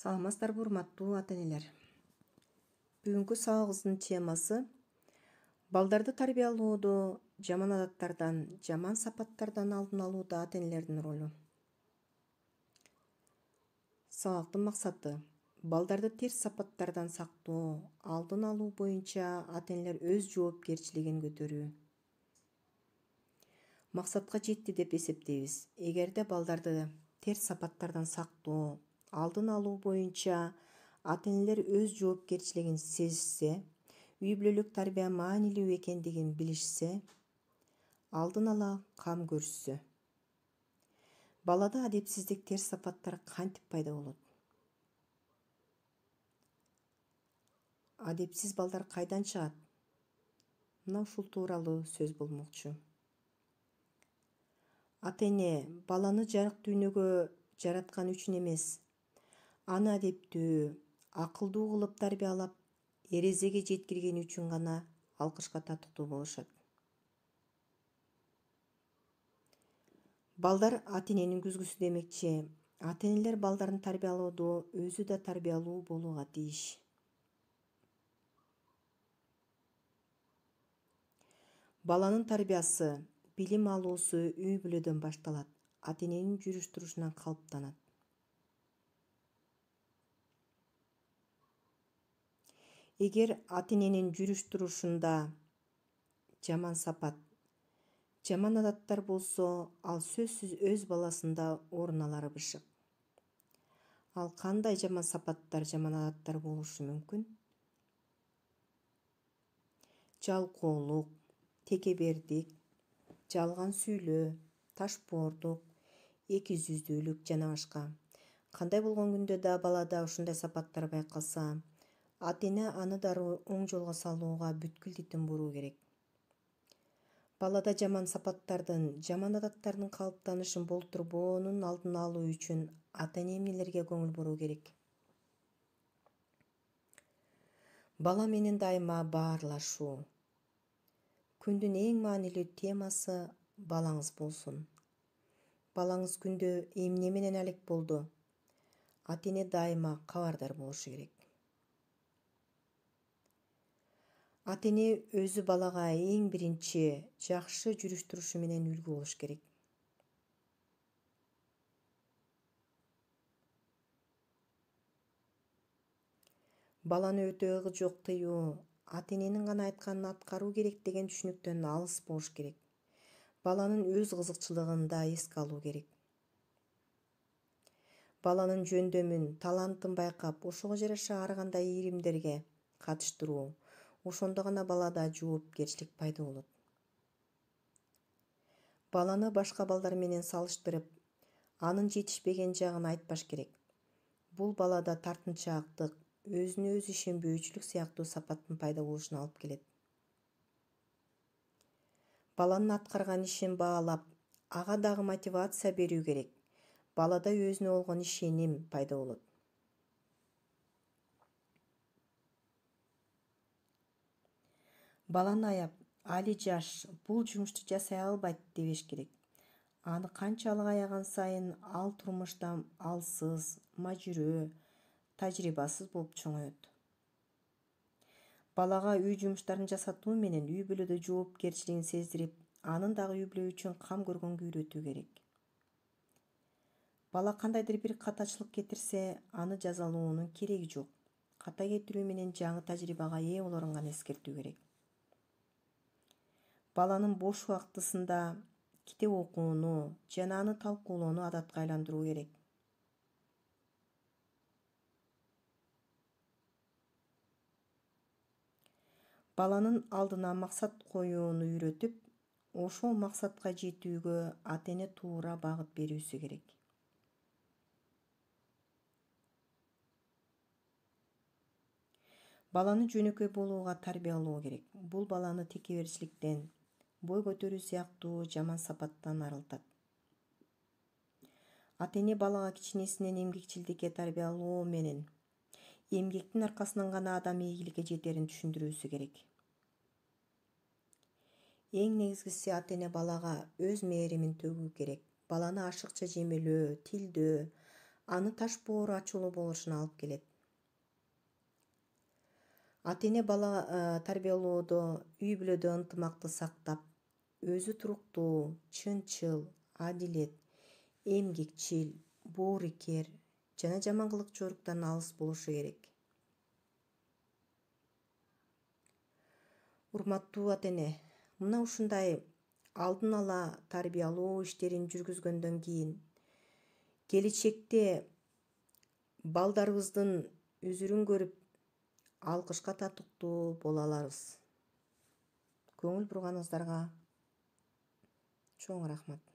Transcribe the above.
Саламатсыздарбы, урматтуу ата-энелер. Бүгүнкү сабагыбыздын темасы балдарды тарбиялоодо жаман адаттардан, жаман сапаттардан алдын алууда ата-энелердин ролу. Сабактын максаты балдарды терс сапаттардан сактоо, алдын алуу боюнча ата-энелер өз жоопкерчилигин көтөрүү. Максатка жетти деп эсептейбиз. Эгерде балдарды терс сапаттардан сактоо, алдын алуу боюнча ата-энелер өз жоопкерчилигин сезишсе, үй бүлөлүк тарбия маанилүү экендигин билишсе, алдын ала кам көрүшсө. Балада адепсиздик, терс сапаттар кантип пайда болот? Адепсиз балдар кайдан чыгат? Мына ушул тууралуу сөз болмокчу. Ата-эне баланы жарык дүйнөгө жараткан үчүн эмес, аны адептүү, акылдуу кылып тарбиялап, эрезеге жеткирген үчүн гана алкышка татыктуу болушат. Балдар ата-эненин күзгүсү демекчи, ата-энелер балдарын тарбиялоодо өзү да тарбиялуу болууга тийиш. Баланын тарбиясы, билим алуусу үй бүлөдөн башталат, ата-эненин жүрүш-турушунан калыптанат. Эгер ата-эненин жүрүш-турушунда жаман сапат, жаман адаттар болсо, ал сөзсүз өз баласында орун алары бышык. Ал кандай жаман сапаттар, жаман адаттар болушу мүмкүн? Жалкоолук, текебердик, жалган сүйлөө, ташпоордук, экизүздүүлүк жана башка. Кандай болгон күндө да балада ушундай сапаттар байкалса, ата-эне аны дароо оң жолго салууга бүткүл дитин буруу керек. Балада жаман сапаттардын, жаман адаттардын калыптанышын болтурбоонун алдын алуу үчүн ата-эне эмнелерге көңүл буруу керек? Бала менен дайыма баарлашуу. Күндүн эң маанилүү темасы балаңыз болсун. Балаңыз күндө эмне менен алек болду? Ата-эне дайыма кабардар болушу керек. Ата-эне өзү балага эң биринчи жакшы жүрүш-турушу менен үлгү болуш керек. Баланы өтө жок тыюу, ата-эненин гана айтканын аткаруу керек деген түшүнүктөн алыс болуш керек. Баланын өз кызыкчылыгын да эске алуу керек. Баланын жөндөмүн, талантын байкап, ошого жараша ар кандай ийримдерге катыштыруу. Ошондо гана балада жоопкерчилик пайда болот. Баланы башка балдар менен салыштырып, анын жетишпеген жагын айтпаш керек. Бул балада тартынчаактык, өзүнө өзү ишенбөөчүлүк сыяктуу сапаттын пайда болушуна алып келет. Баланын аткарган ишин баалап, ага дагы мотивация берүү керек. Балада өзүнө болгон ишеним пайда болот. Баланы аяп, али жаш, бул жумушту жасай албайт дебеш керек. Аны канчалык аяган сайын ал турмушта алсыз, мажүрөө, тажрыйбасыз болуп чоңоет. Балага үй жумуштарын жасатуу менен үй бүлөдө жоопкерчилигин сездирип, анын дагы үй бүлө үчүн кам көргөнгө үйрөтүү керек. Бала кандайдыр бир катачылык кетирсе, аны жазалоонун кереги жок. Ката кетирүү менен жаңы тажрыйбага ээ болорун гана эскертүү керек. Баланын бош убактысында китеп окууну жана аны талкуулоону адатка айландыруу керек. Баланын алдына максат коюуну үйрөтүп, ошол максатка жетүүгө ата-эне туура багыт берүүсү керек. Баланы жөнөкөй болууга тарбиялоо керек. Бул баланы текеберчиликтен, бой көтөрүү сыяктуу жаман сапаттан арылтат. Ата-эне балага кичинесинен эмгекчилдикке тарбиялоо менен эмгектин аркасынан гана адам ийгиликке жетерин түшүндүрүүсү керек. Эң негизгиси ата-эне балага өз мээримин төгүү керек. Баланы ашыкча жемелөө, тилдөө, аны таш боору ачуулуу болушуна алып келет. Ата-эне бала тарбиялоодо үй бүлөдө ынтымакты сактап, өзү туруктуу, чынчыл, адилет, эмгекчил, боорукер жана жаман жоруктан алыс болушу керек. Урматтуу ата-эне, мына ушундай алдын ала тарбиялоо иштерин жүргүзгөндөн кийин келечекте балдарыбыздын үзүрүн көрүп алкышка татыктуу боло алабыз. Көңүл бурганыңыздарга чоң рахмат.